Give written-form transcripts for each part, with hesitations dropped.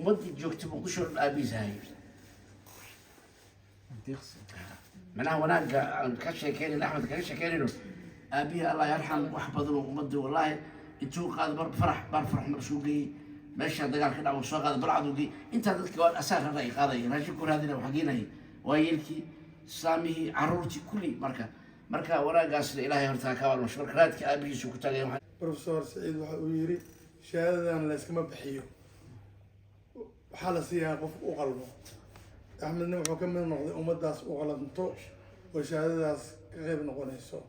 ومدي جوكت مقدشور أبي زايد منها هناك كشة كيرين أحمد كشة كيرين أبي الله يرحم وحفظه ومدي والله انتو قاد برفرح مرسوقي ماشي دقال كده او سوق هذا بالعدوقي انت dadka waa asaar raay qaaday raashin ku raadina wax xaqiinay waayilki saamihi caruurti kulli marka waraagaas ilaahay horta ka wal mashruuc raadka aabihiisu ku tagay professor Said waxa uu yiri shahaadadan la iskama bixiyo waxa la siiyaa qof u qalbo Ahmedna wuxuu ka mid noqday ummadaas u qalanto oo shahaadadaas ka qayb noqonayso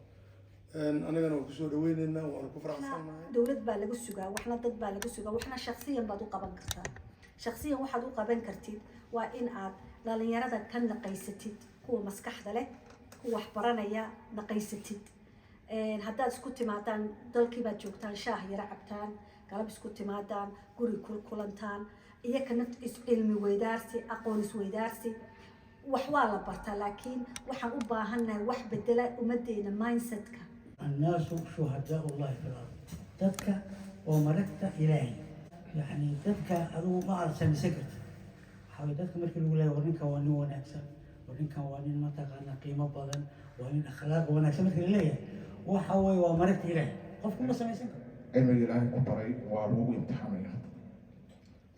أنا وكسور ويننا وكفر عصام. دولة بالغ السجا وإحنا ضد بالغ السجا وإحنا شخصيا بدو قبل كرتا. شخصيا واحد قبل كرتيد وإن عاد لا يراد كان نقيستيد هو مسكح ذلك هو حبرنا يا نقيستيد. هذا سكوت ماتان دلكي بتجوكتان شاه يرعبتان قلب سكوت ماتان قري كلنتان هي كانت علمي ويدارسي أقونس ويدارسي وحوالا برتا لكن وحن أباهنا وح بدلا ومدينا ماينسيتك. الناس شهداء الله في الأرض تبكى وملكت إلهي يعني تبكى أدو ما أرسل سكت حاولتك مركل الأولى ورنك وانين ونكسر ورنك وانين ما تقلنا قيمة بدن وانين أخلاق ونكسر مركل إلهي وحوي وملكت إلهي قف كل سمي سكت علم الإلهي كبري وعلوه امتحانيات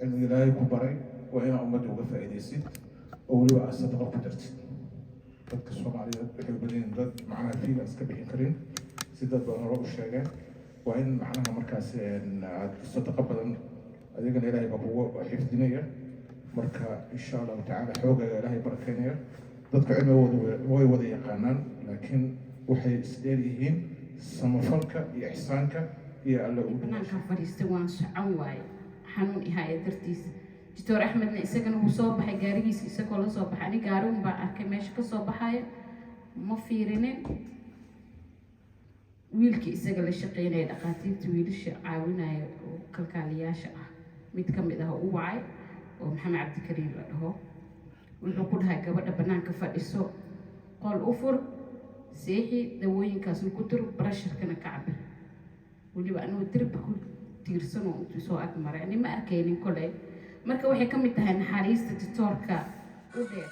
علم الإلهي كبري وأنا أمد وقفة إديسيت أولي أصدق قدرتي dadka Soomaaliyeed waxay badeen dad macna fiil iska bixin karin sidoo baan hore u sheegay waa in macnaha markaas aad sadaqa badan adigana Ilaahay baa kugu xifdinaya marka insha Allah ta'ala xoogaga Ilaahay barakeynaya dadka cilmigooda way wada yaqaanaan laakiin waxay isdheer yihiin samafalka iyo ihsaanka iyo alla u dhinaca fariista waan socon waay xanuun ihaaya dartiis دكتور أحمد نيسكن هو صوب حجاريس يسكول صوب حني قارون بقى كماش كصوب حياة ما فيرنين ويلكي يسكل الشقيين إذا قاتيت ويلش عاونا وكالكالياش متكمل ده هو وعي ومحمد عبد الكريم هو والعقود هاي قبل بنان كفر السوق قال أفر سيحي دوين كاسن كتر برشر كنا كعبة واللي بقى إنه ترب كل تيرسنو تسوق أكمل يعني ما أركينين كله marka waxay ka mid tahay naxariista doctorka u dheer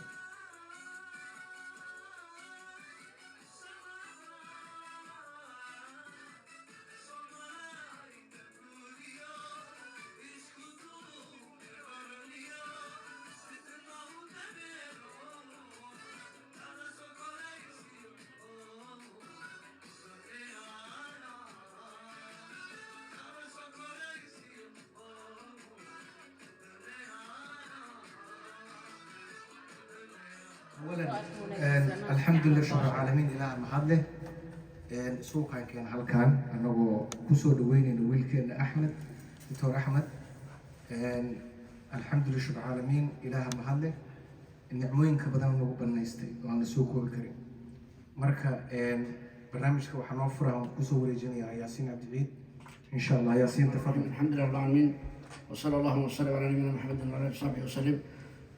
أولاً الحمد لله شكر العالمين إلى محله سوق كان هالكان أنه كسر دوين إنه ويلكن أحمد دكتور أحمد الحمد لله شكر العالمين إلى محله النعمين كبدنا إنه بنيستي وأنا سوق الكريم مركا برنامج وحنوفره كسر ورجني ياسين عبد العيد إن شاء الله ياسين تفضل. الحمد لله رب العالمين وصلى الله وسلم على نبينا محمد وعلى آله وصحبه وسلم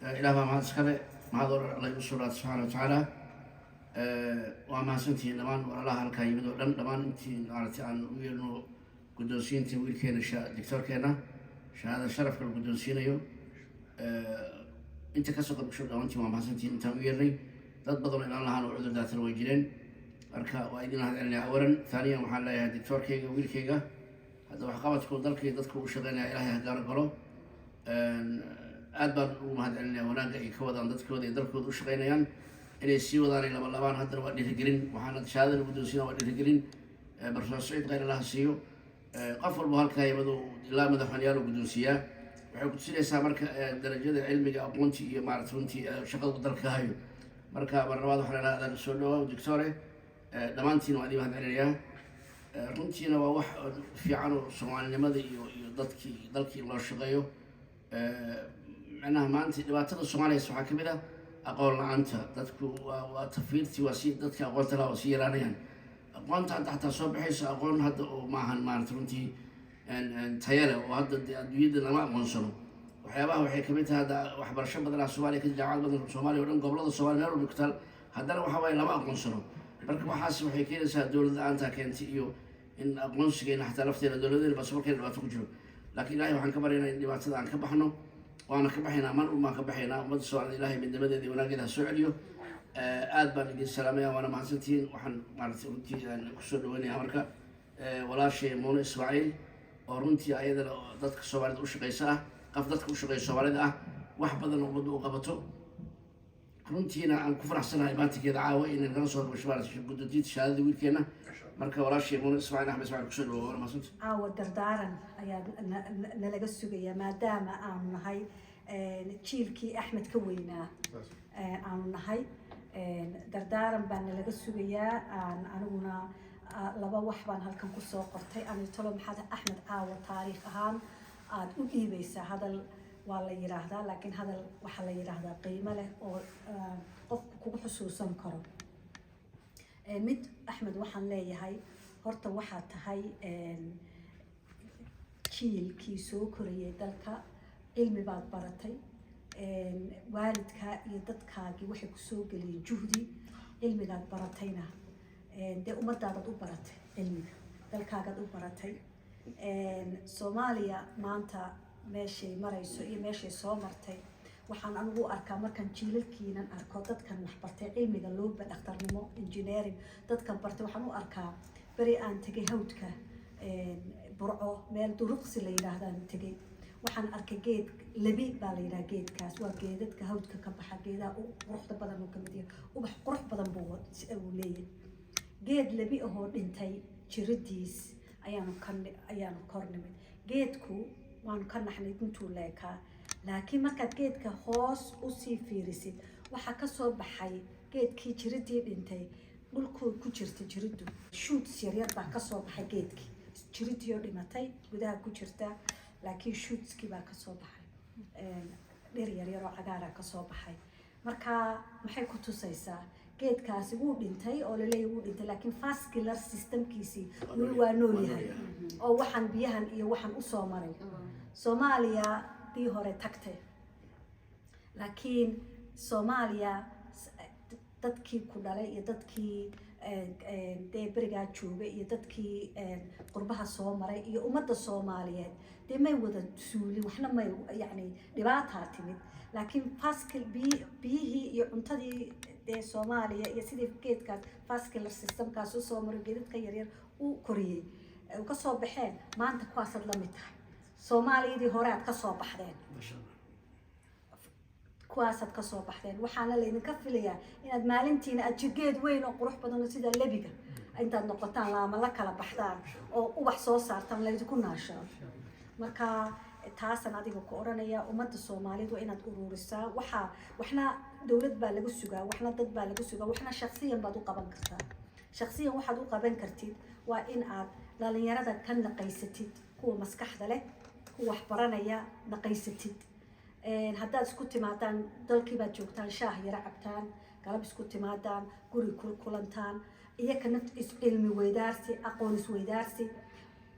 إلى ما معاد سكبه معذور الله يسوع سبحانه وتعالى وما سنتي لمان والله هلك يبدو لمان أنتي عرفتي عن ويرنو قدوسين تي ويل كينا دكتور كينا شهادة شرف القدوسين يو أنت كسر بشر أو أنت ما سنتي أنت ويرني تضبطون إلى الله وعذر ذات الوجلين أركا وأيدينا هذا اللي أولا ثانيا محل يا دكتور كيجا ويل كيجا هذا وحقابة كل ذلك يذكر وشغلنا إلهي هدار قلو أدبر ومهد اللي وناقع كودا ضد كودا يدركوا وش غينيان اللي سيودان إلى باللبان هدر وادي تجرين وحنا شهادة البدوسين وادي تجرين برسول سعيد غير الله سيو قفل بهالكاي بدو لا مدحون يالو بدوسية وحب تسير سامرك درجة العلم أبونتي معرفتي شغل بدرك هايو مركا برنامج وحنا هذا السولو ودكتوري دمانتين وادي مهد عليها runtiina waa wax fiican oo Soomaalinimada iyo dalkii loo shaqeeyo macnaha maanta dhibaatada Soomaaliya waxa ka mid ah aqoon la'aanta dadku waa tafiirtii waa si dadka aqoonta la sii yaraanayaan aqoonta hadda soo baxayso aqoon hadda oo maahan maanta runtii tayale oo hadda adduunyada lama aqoonsano waxyaabaha waxay ka mid tahay hadda waxbarasho badan oo Soomaaliya ka jaamacad badan Soomaaliya oo dhan gobolada Soomaaliya meel walba ku taal haddana waxa way lama aqoonsano marka waxaas waxay keenaysaa dawladda aanta keentay iyo in aqoonsigeena xataa lafteeda dawladeena baasaboorkeena dhibaato ku jiro laakiin ilaahay waxaan ka baryaynaa in dhibaatada aan ka baxno وانا كبحينا من وما كبحينا ومد سوى إلهي من دمدة وناقدها سعليو آد بان إدين السلامية وانا محسنتين وحن معرفتي أن كسر ويني أمريكا ولا شيء مون إسماعيل ورنتي أيضا ضدك الصومالي وشقيساه قف ضدك وشقيس الصومالي وحبذا وبدو وقبته runtiina aan ku faraxsanahay maanta geeda caawa inaan kala soo bashbaarasho guddiinta shahaadada wiilkeena marka walaashii muun ismaaciil axmed ismaaciil kusoo dhawo maasanta caawa dardaaran ayaa nalaga sugayaa maadaama aanu nahay jiilkii axmed ka weynaa aanu nahay dardaaran baa nalaga sugayaa aniguna laba wax baan halkan kusoo qortay anitolo maxaad axmed caawa taariikh ahaan aada u dhiibaysaa hadal waa la yiraahdaa laakiin hadal waxaa la yiraahdaa qiimo leh oo qofku kugu xusuusan karo mid axmed waxaan leeyahay horta waxaa tahay jiilkii soo korayay dalka cilmi baad baratay waalidkaa iyo dadkaagii waxay kusoo geliyeen juhdi cilmigaad baratayna dee ummadaadaad u baratay cilmiga dalkaagaad u baratay Soomaaliya maanta meeshay marayso iyo meeshay soo martay waxaan anigu arkaa markaan jiilalkiinan arko dadkan wax bartay cilmiga looba dhakhtarnimo engineering dadkan bartay waxaan u arkaa beri aan tegay hawdka burco meel duruqsi la yidhaahdaan tegay waxaan arkay geed lebi baa la yidhaha geedkaas waa geedadka hawdka ka baxa geedaha quruxda badan uu ka mid yahay ubax qurux badan buu leeyahay geed lebi ahoo dhintay jiridiis ayaanu kor nimid geedku waan ka naxnay intuu leekaa laakiin markaad geedka hoos usii fiirisid waxaa kasoo baxay geedkii jiridii dhintay dhulkuu ku jirta jiridu shoots yaryar baa kasoo baxay geedkii jiridii oo dhimatay gudaha ku jirta laakiin shootskii baa kasoo baxay dhir yaryar oo cagaaraa kasoo baxay marka maxay ku tusaysaa geedkaasi wuu dhintay oo laleeyahay wuu dhintay laakiin vascular systemkiisii weli waa nool yahay oo waxaan biyahan iyo waxaan usoo maray Soomaaliya dii hore tagtay laakiin Soomaaliya dadkii ku dhalay iyo dadkii dee berigaa joogay iyo dadkii qurbaha soo maray iyo ummadda Soomaaliyeed dee may wada suulin waxna may yacni dhibaataa timid laakiin biyihii iyo cuntadii dee Soomaaliya iyo sidii geedkaas vascular systemkaas u soo maray geedadka yaryar uu koriyey u ka soo baxeen maanta kuwaasaad la mid tahay Soomaaliyadii hore aad ka soo baxdeen kuwaasaad ka soo baxdeen waxaana laydinka filayaa inaad maalintiina aad geed weyn oo qurux badan sida lebiga intaad noqotaan laama la kala baxdaan oo ubax soo saartaan laydinku naashaan marka taasan adiga ku oranaya ummadda Soomaaliyeed waa inaad ururisaa waxna dawlad baa lagu sugaa waxna dad baa lagu sugaa waxna shakhsiyan baad u qaban kartaa shakhsiyan waxaad u qaban kartid waa in aad dhalinyarada ka naqaysatid kuwa maskaxda leh kuwa wax baranaya naqaysatid haddaad isku timaadaan dalkii baad joogtaan shaah yara cabtaan galab isku timaadaan guri kulantaan iyaka naft cilmi weydaarsi aqoon isweydaarsi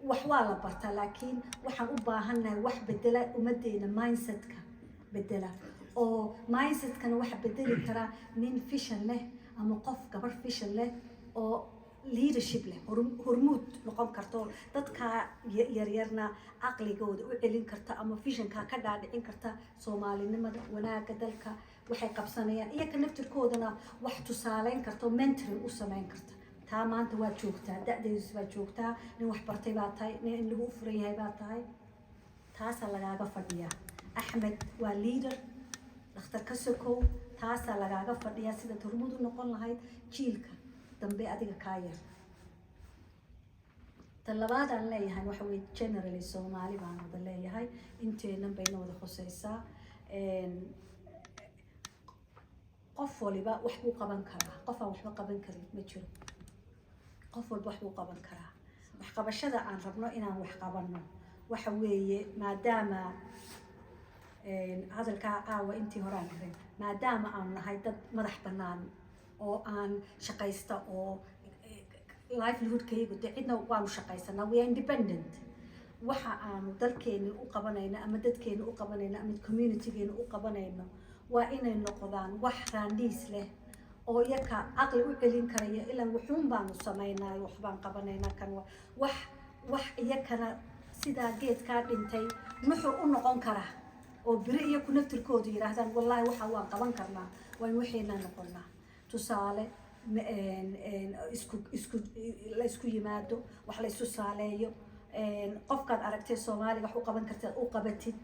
wax waa la bartaa laakiin waxaan u baahannahay wax bedela ummadeena mindsetka bedela oo mindsetkana waxa bedeli karaa nin vision leh ama qof gabar vision leh oo leadership leh hormuud noqon karto dadka yaryarna aqligooda u celin karta ama visionka ka dhaadhicin karta Soomaalinimada wanaaga dalka waxay qabsanayaan iyaka naftirkoodana wax tusaaleyn karto mentoring u sameyn karta taa maanta waa joogtaa da'deedu waa joogtaa nin wax bartay baa tahay nin lagu furan yahay baa tahay taasa lagaaga fadhiyaa Axmed waa leader dhakhtar ka sokow taasa lagaaga fadhiyaa sida hormuud u noqon lahayd jiilka dambe adiga ka yar talabaad aan leeyahay waxa weey generally Soomaali baan wada leeyahay inteena bayna wada khusaysaa qof waliba wax uu qaban karaa qof aan waxba qaban karin ma jiro qof walba wax uu qaban karaa wax qabashada aan rabno inaan wax qabanno waxa weeye maadaama hadalka caawa intii hore aan ahayn maadaama aan nahay dad madax bannaan oo aan shaqaysta oo livelihoodkaygu dee cidna waanu shaqaysanaa we are independent waxa aanu dalkeena u qabanayno ama dadkeena u qabanayno ama communitygeena u qabanayno waa inay noqdaan wax raandiis leh oo yaka aqli u celin karaya ilaa wuxuun baanu samaynaa waxbaan qabanaynaa kan wax iyakana sidaa geedkaa dhintay nuxur u noqon kara oo beri iyo ku naftirkoodu yiraahdaan wallahi waxa waan qaban karnaa waan waxayna noqonnaa tusaale la isku yimaado wax la isu saaleeyo qofkaad aragtay Soomaaliga wax u qaban kartid u qabatid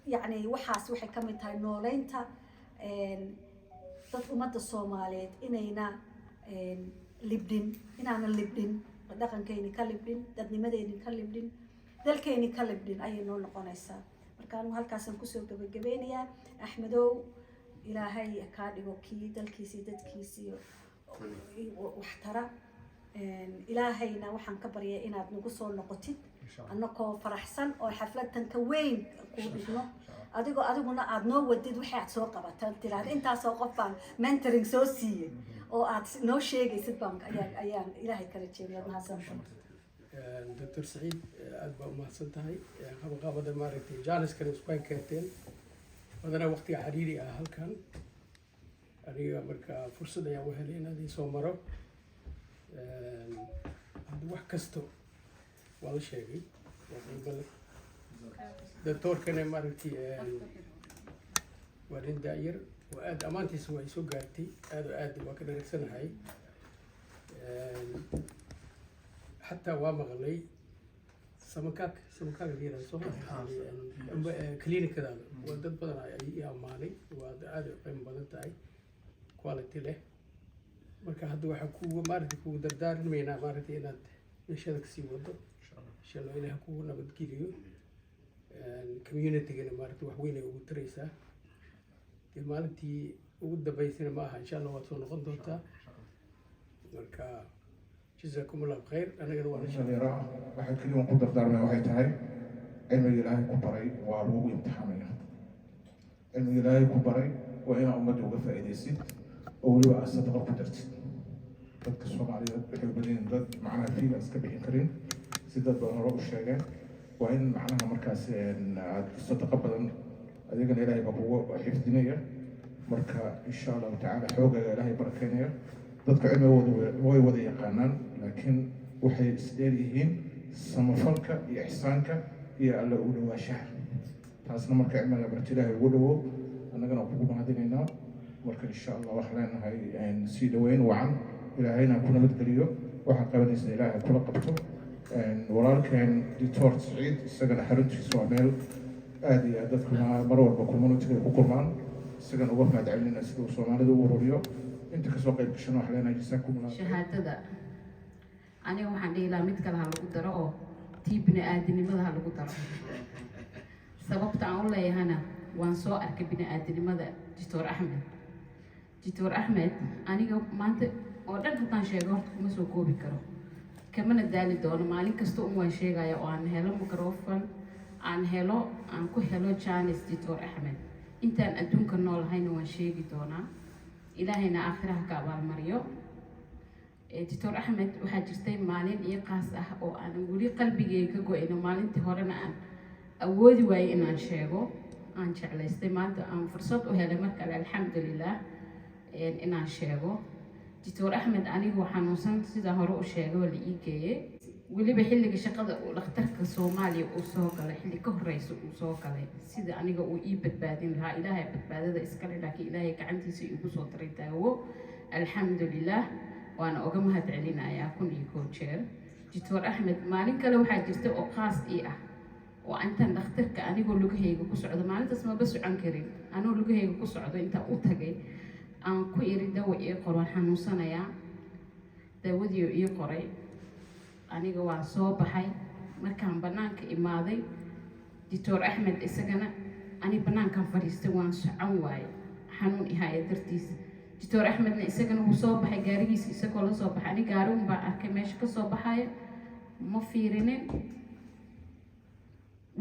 يعني waxaas waxay ka mid tahay nooleynta dad ummadda Soomaaliyeed inayna libdin inaana libdin dhaqankeeni ka libdin dadnimadeeni ka libdin dalkeeni ka libdin ayay noo noqonaysaa marka anu halkaasaan kusoo gabagabeynayaa Axmedow ilaahay ka dhigo kii dalkiisii dadkiisii wax tara ilaahayna waxaan ka baryaa inaad nagu soo noqotid annagoo faraxsan oo xafladan ka weyn ku dhigno adiguna aad noo wadid wixii aad soo qabatay tiraahdo intaasoo qof baan mentoring soo siiyey oo aad noo sheegaysid baan ayaan ilaahay kala jeediyaa mahadsan دكتور سعيد أدبا ما سنتهاي قبضة مارتي جالس كان سكوين كرتين هذا وقت حريري أهل كان أنا مركا فرصة يا وهلين هذه سومرو هذا واحد كستو والله شيء دكتور كان مارتي ورين داير وأد أمانتي سوى سوقاتي أد وكذا ركسنا هاي حتى وامغلي سمكاك اللي رسول كلينيك كذا ودد بدنا يا مالي وهذا قيم بدن تاعي كواليتي له marka hadda waxa ku maartay ku dardaarmayna maartay inaad meeshada ka sii wado insha Allah ilaahay ku nabad geliyo community-gana maartay wax weyn ay ugu taraysaa maalintii ugu dambeysay ma aha insha Allah waad soo noqon doontaa marka جزاكم الله بخير أنا قالوا أنا شغال واحد كل يوم قدر دار من واحد هاي علم الإلهي كبري وعلوه امتحانية علم الإلهي كبري وإنا أمد وقفة إديسيت أولي وأسد غرب درت ضد كسوم علي بحيو بدين ضد معنا فيه أسكبه كريم سيدات بأنراء الشاقة وإن معناها مركز صدق بدن أديك الإلهي بقوة حفظ دينية مركا إن شاء الله تعالى حوقة الإلهي بركانية dadka cilmigooda way wada yaqaanaan laakiin waxay isdheer yihiin samafalka iyo ixsaanka iyo alla u dhawaashaha taasna marka cilmiga barta ilaahay ugu dhawo annagana kugu mahadinaynaa marka insha Allah waxaan leenahay sii dhaweyn wacan ilaahayna ku nabadgeliyo waxaa qabanaysa ilaahay kula qabto walaalkeen Dr. Saciid isagana xaruntiisa waa meel aad iyo aad dadku mar walba community-ga ku kulmaan isagana uga mahadcelinayna sida uu Soomaalida u ururiyo أنت كسوق يبكشون وحلينا جساكم الله. شهادة أنا واحد إلى ميت كله هالقدرة تيبني آدمي ماذا هالقدرة سبب تعاون لي هنا وانسوا أركب بني آدمي ماذا دكتور أحمد أنا ما أنت أردت هتان شيء مسوكو بكرة كمان الدالي دون مالي كستو أموال شيء جاي وعن هلا ميكروفون عن هلا عن كل هلا جانس دكتور أحمد أنت أدون كنول هاي نوان شيء دونا إلهينا آخرها كأبال مريو دكتور أحمد وحاجرتي مالين إيقاس أو أنا أقولي قلبي جيكو إنه مالين تهورنا أن أودي واي إن أن شيءو أن شعلي استماد أن فرصة وهذا مركز الحمد لله إن أن شيءو دكتور أحمد أنا هو حنوسان سيدا هرو شيءو اللي إيجي واللي بحلق شقة ولخترك الصومالي وصوك له حلي كهريس وصوك له سيدا أنا جو إيبت بعدين لها إلهي بعد هذا إسكال لك إلهي كعنتي سيء صوت ريته الحمد لله وأنا أقوم هتعلينا يا كون يكوتشر دكتور أحمد مالك لو حاجزت أقاس إيه وأنت نخترك أنا أقول لك هيك كسعود ما أنت اسمه بس عن كريم أنا أقول لك هيك كسعود أنت أوتهجي أن كويري دوا إيه قرآن حنوسنا يا داوديو إيه قري aniga waan soo baxay markaan banaanka imaaday Dr. Ahmed isagana ani banaankan fariistay waan socon waayay xanuun ihaaya dartiis Dr. Ahmedna isagana wuu soo baxay gaarigiisa isagoo la soo baxay ani gaariun baa arkay meesha ka soo baxaya ma fiirinin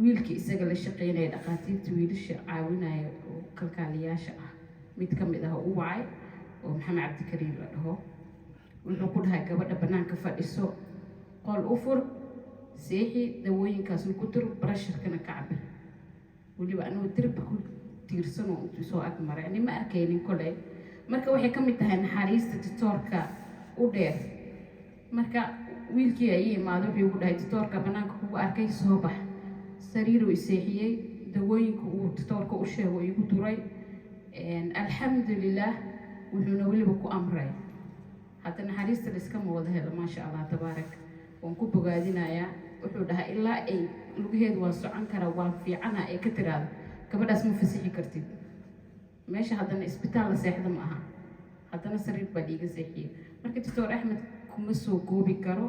wiilkii isaga la shaqeynaya dhaqaatiirta wiilasha caawinaya oo kalkaaliyaasha ah mid ka mid ah uu wacay oo Maxamed Cabdikariim la dhaho wuxuu ku dhahay gabadha banaanka fadhiso قال أفر سيحي دوين كاسن كتر برشر كنا كعبة واللي بقى إنه ترب كل تيرسنو تسوق أكمر يعني ما أركينين كله مركا وحي كم يتهن حريص تتوركا ودير مركا ويلكي أيه ما ذو بيقول هاي تتوركا بنانك هو أركي صباح سريرو يسيحي dawooyinka uu doctorka u sheego igu duray alxamdulilah wuxuuna weliba ku amray hadda naxariista la iskama wada helo maasha allah tabaarak waan ku bogaadinayaa wuxuu dhahaa ilaa ay lugaheedu waa socon kara waa fiicana ay ka tiraado gabadhaas ma fasixi kartid meesha haddana isbitaal la seexda ma aha haddana sariir baa dhiiga seexiye marka doctor axmed kuma soo goobi karo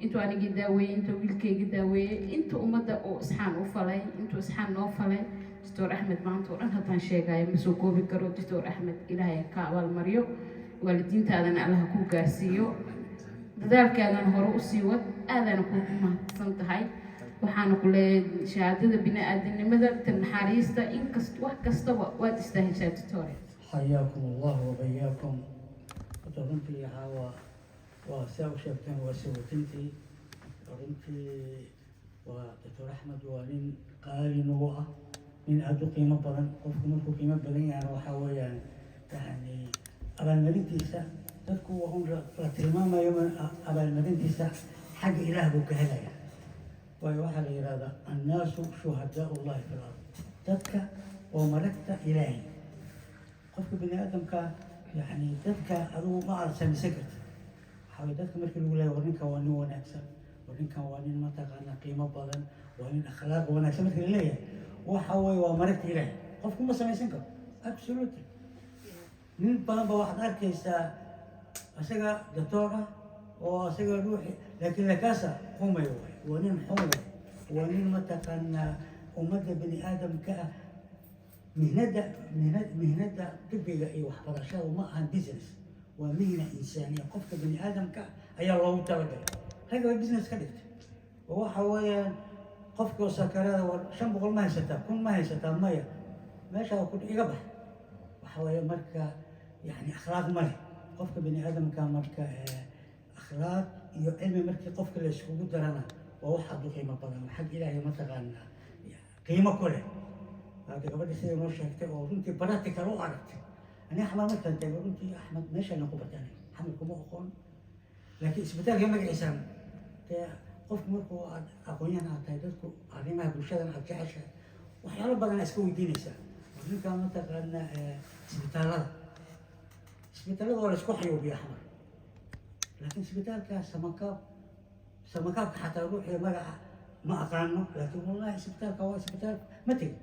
intuu anigii daaweeyey intuu wiilkayga daaweeyey inta ummadda oo isxaan u falay intuu isxaan noo falay doctor axmed maanta oo dhan haddaan sheegayo ma soo goobi karo doctor axmed ilaahay ka abaalmariyo waalidiintaadana allaha ku gaarsiiyo dadaalkaadana hore usii wad aadana kugu mahadsan tahay waxaana ku leeyahay shahaadada bini-aadanimada naxariista inkasta wax kastaba waad istaaheshaa doctore حياكم الله وبياكم runtii waa saa u sheegteen waa sawatintii runtii waa doctor axmed waa nin qaali nagu ah nin aada u qiimo badan qofku markuu qiimo badan yahana waxaa weeyaan yani abaalmarintiisa dadku waa un la tilmaamayo abaalmarintiisa xagga ilaah buu ka helaya waayo waxaa la yidhahdaa annaasu shuhadaa ullahi fi lard dadka oo maragta ilaahay qofka bini aadamka yani dadka adigu ma aad samaysan karti waxaa dadka markii lagu leeyahay war ninkan waa nin wanaagsan war ninkan waa nin mataqaana qiimo badan waa nin akhlaaq wanaagsan markii la leeyahay waxa weeye waa maragta ilaahay qofku ma samaysan karo absolutely nin badan ba waxaad arkaysaa isaga doctor ah oo isaga ruuxi laakiin lakaasa humay waay waa nin xun waay waa nin mataqaana ummadda bini aadamka ah mihnada طبiga iyo waxbarashada ma ahan business waa mihna insaaniya qofka bini aadamka ayaa loogu talagalay rag waa business ka dhigtay oo waxa weeyaan qofkoo sakarada war 500 ma haysataa 1000 ma haysataa maya meesha ku iga bax waxa weeye marka yani akhlaaq ma leh qofka bini aadamka marka akhlaaq iyo cilmi markii qofka la iskugu darana waa wax aad u qiimo badan xag ilaahay ma taqaanaa qiimo ku leh gabadha sida noo sheegtay oo runtii practical u aragtay ani axmed markaan tago runtii axmed meeshaan ku bartaanay axmed kuma aqoon laakiin isbitaalka magaciisaan dee qofku markuu aad aqoonyahan aad tahay dadku arrimaha bulshadan aad jeceshahay waxyaalo badan iska weydiinaysaa ninkaan mataqaana isbitaalada waa la isku xayuubiya axmed laakiin isbitaalka samakaabka xataa ruuxii magaca ma aqaano laakiin wallahi isbitaalka waa isbitaal ma tegin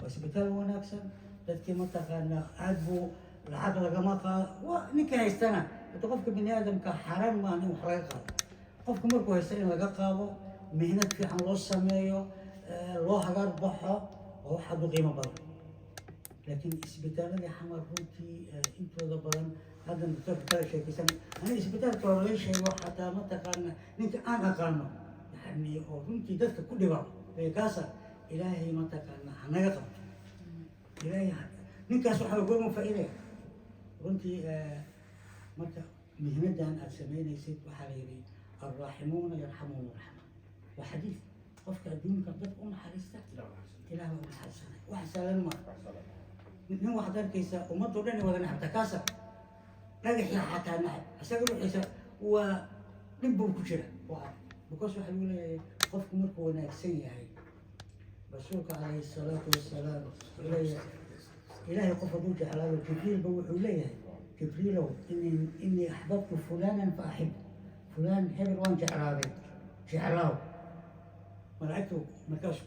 waa isbitaal wanaagsan dadkii mataqaana aad buu lacag lagama qaado ninka haystana hada qofka bini aadamka xaaraan maaha in wax laga qaado qofka markuu haysta in laga qaado mihnad fiican loo sameeyo loo hagaar baxo waa wax aad u qiimo badan laakiin isbitaaladii xamar runtii intooda badan haddan doctorka kala sheekaysan ani isbitaalka hore laga sheego xataa mataqaana ninka aan aqaano yani oo runtii dadka ku dhiba kaasa ilaahay mataqaana hanaga qabto ilaahay ninkaas waxaa goorma faa'iidaya runtii marka mihnadan aad samaynaysid waxaa la yidhi alraaximuuna yarxamuhum raxma waa xadiid qofka adduunka dadka u naxariista ilaah baa u naxariisanay wax saalan ma nin waxaad arkaysaa ummadoo dhan wada nacabta kaasa dhagaxii xataa nacab isaga ruuxiisa waa dhib buu ku jira waa because waxaa lagu leeyahay qofku markuu wanaagsan yahay rasuulka calayhi salaatu wasalaam ilaahay qof hadduu jeclaado jibriilba wuxuu leeyahay jibriilow inii axbabtu fulanan fa axib fulaan hebel waan jeclaaday jeclaaw malaa'igtu markaas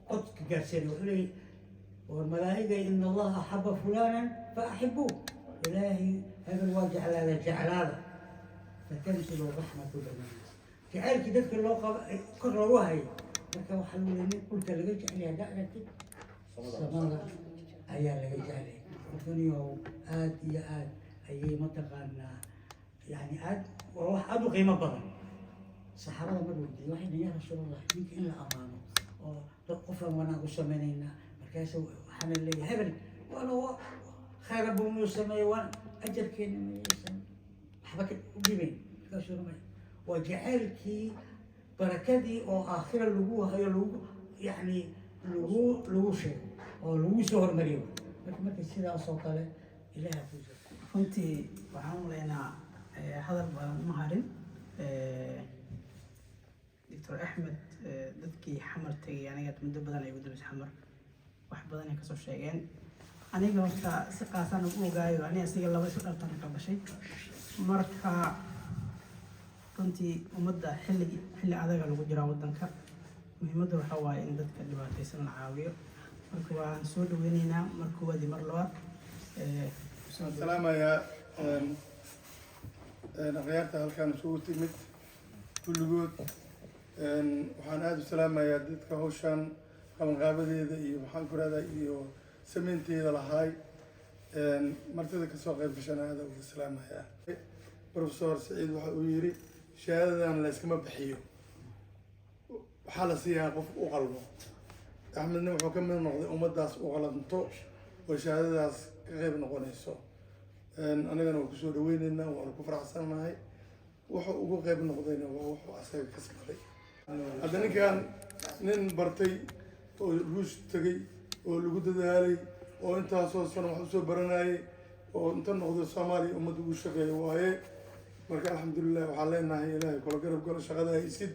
codka gaarsiinay wuxuu leeyahay war malaa'igay ina allaha axaba fulanan fa axibuu ilaahay hebel waa jeclaada jeclaada fatanzilu raxmatu bananas jacaylkii dadka loo qaba kor loogu hayo marka waxaa lagu leeyahay dhulka laga jeclay haddaa aragtid samada ayaa laga jeclay duniyahu aad iyo aad ayay mataqaanaa yani aad waa wax aada u qiimo badan saxaabada mar weydiiyey waxay dhahan yaa rasuulallah ninka in la amaano oo dad qofaan wanaag u sameynaynaa markaas waxaana leeyahay hebel wala khayra buu noo sameeyey waan ajarkeena mayaysan waxba u dhibayn markaasuu rumay waa jacaylkii barakadii oo aakhira lagu hayo lagu yani lagu sheego oo lagu soo hormariyo marka sidaas oo kale ilaaha ku jiro runtii waxaan u leenaa hadal badan uma harin doctor axmed dadkii xamar tegay aniga muddo badan ay u dambeysay xamar wax badan ay kasoo sheegeen aniga horta si qaasaan ugu ogaayo aniga asiga laba isu dhaltan ka dhashay marka runtii ummadda xilli adaga lagu jiraa waddanka muhiimadda waxaa waaye in dadka dhibaataysan la caawiyo marka waan soo dhaweynaynaa mar koowaad iyo mar labaad salaamayaa akhyaarta halkaan isugu timid kulligood waxaan aada u salaamayaa dadka hawshaan qabanqaabadeeda iyo maxaan ku rahdaa iyo samaynteeda lahaay martida kasoo qayb gashana aada uga salaamayaa professor Saciid waxa uu yiri shahaadadan la iskama bixiyo waxaa la siiyaa qof u qalmo axmedna wuxuu ka mid noqday ummadaas u qalanto oo shahaadadaas ka qayb noqonayso anigana waan kusoo dhaweynaynaa waanu ku faraxsanahay wuxuu ugu qayb noqdayna waa wuxuu asaga kasbaday hadda ninkan nin bartay oo ruush tegay oo lagu dadaalay oo intaasoo sano wax usoo baranayay oo inta noqday Soomaaliya ummadda ugu shaqeeya waaye marka alxamdulilah waxaan leenahay ilaahay kula garab galo shaqada haysid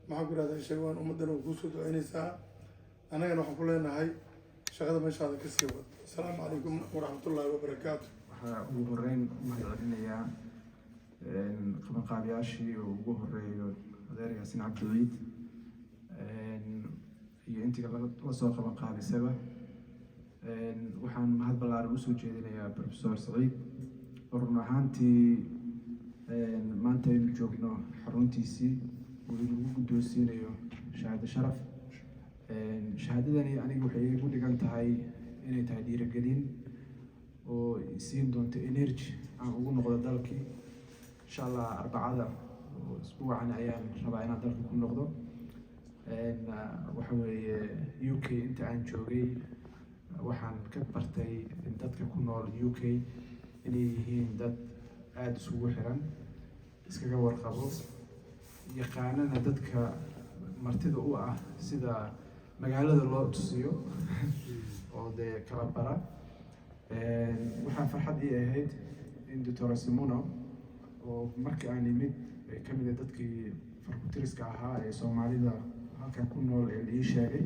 maxaan ku rahdaa sheegaan ummaddana waa kusoo duceynaysaa annagana waxaan ku leenahay shaqada meeshaada ka sii wad asalaamu calaykum waraxmatullaahi wabarakaatu waxaa ugu horeyn mahadcelinayaa qabanqaabiyaashii oo ugu horeeyo adeer Yaasin Cabdiweyd iyo intii la soo qabanqaabisaba waxaan mahad ballaaran usoo jeedinayaa professor Saciid oo run ahaantii maanta aynu joogno xaruntiisii oo lagu guddoonsiinayo shahaado sharaf shahaadadani aniga waxay igu dhigan tahay inay tahay dhiirigelin oo siin doonto energy aan ugu noqdo dalkii insha allah arbacada oo isbuucan ayaan rabaa inaan dalka ku noqdo waxa weeye UK inta aan joogay waxaan ka bartay in dadka ku nool UK inay yihiin dad aada isugu xiran iskaga warqabo yaqaanana dadka martida u ah sida magaalada loo tusiyo oo dee kala bara waxaan farxad ii ahayd in Dr. Simono oo markii aan imid ka mid ah dadkii farkutiriska ahaa ee Soomaalida halkan ku nool ee ii sheegay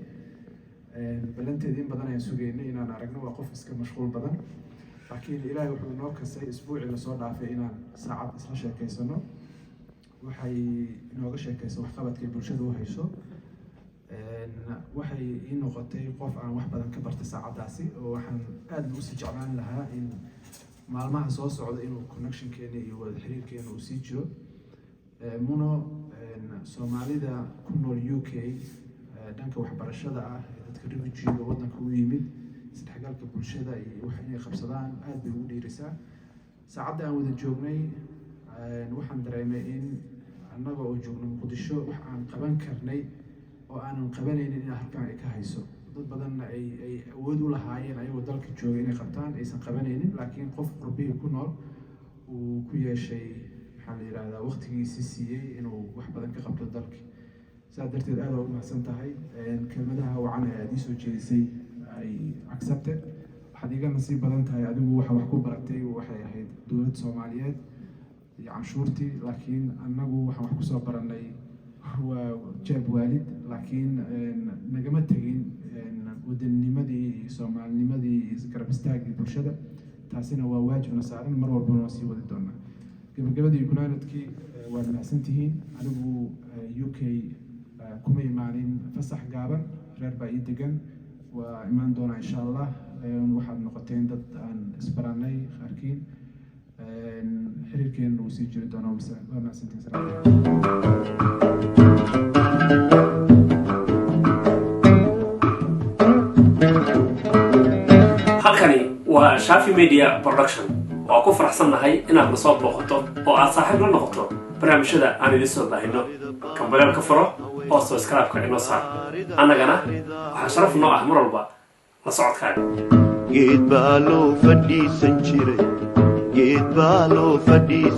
balanteedii in badan ayaan sugaynay inaan aragno waa qof iska mashquul badan laakiin ilaahay wuxuu inoo kasay isbuucii lasoo dhaafay inaan saacad isla sheekaysano waxay inooga sheekaysa waxqabadkay bulshada u hayso waxay ii noqotay qof aan wax badan ka bartay saacadaasi oo waxaan aada usii jeclaan lahaa in maalmaha soo socda inuu connectionkeena iyo wada xiriirkeena uu sii jiro muno Soomaalida ku nool UK dhanka waxbarashada ah ee dadka refugee waddanka u yimid isdhexgalka bulshada iyo wax inay qabsadaan aad bay ugu dhiirisaa saacadda aan wada joognay waxaan dareemay in annaga oo joogno Muqdisho wax aan qaban karnay oo aanan qabanaynin in halkan ay ka hayso dad badanna ay awood u lahaayeen ayagoo dalka jooga inay qabtaan aysan qabanaynin laakiin qof qurbihii ku nool uu ku yeeshay maxaa la yidhaahdaa waqtigiisii siiyey inuu wax badan ka qabto dalka sidaa darteed aad u mahadsan tahay kelmadaha wacan ee aad ii soo jeedisay ay accepted waxaad iga nasiib badan tahay adigu waxa wax ku baratay waxay ahayd dowladda Soomaaliyeed iyo canshuurtii laakiin annagu waxaan wax kusoo baranay waa jeeb waalid laakiin nagama tegin wadanimadii iyo Soomaalinimadii iyo garab istaagii bulshada taasina waa waajibna saaran mar walbana waan sii wadi doonaa gabagabadii kunaanadkii waad mahadsantihiin anigu UK kuma imaanin fasax gaaban reer baa ii degan waa imaan doonaa insha allah waxaad noqoteen dad aan isbaranay qaarkiin xiriirkeena uu sii jiri doonaa waa mahadsantihiin halkani waa Shafi Media Production oo ku faraxsannahay inaad na soo booqato oo aad saaxiib la noqoto barnaamijyada aan idin soo baahino kambalelka furo oo subscribe-ka inoo saar annagana waxaa sharaf noo ah mar walba la socodkaaga geed baa loo fadhiisan jiray geed baa loo fadhiis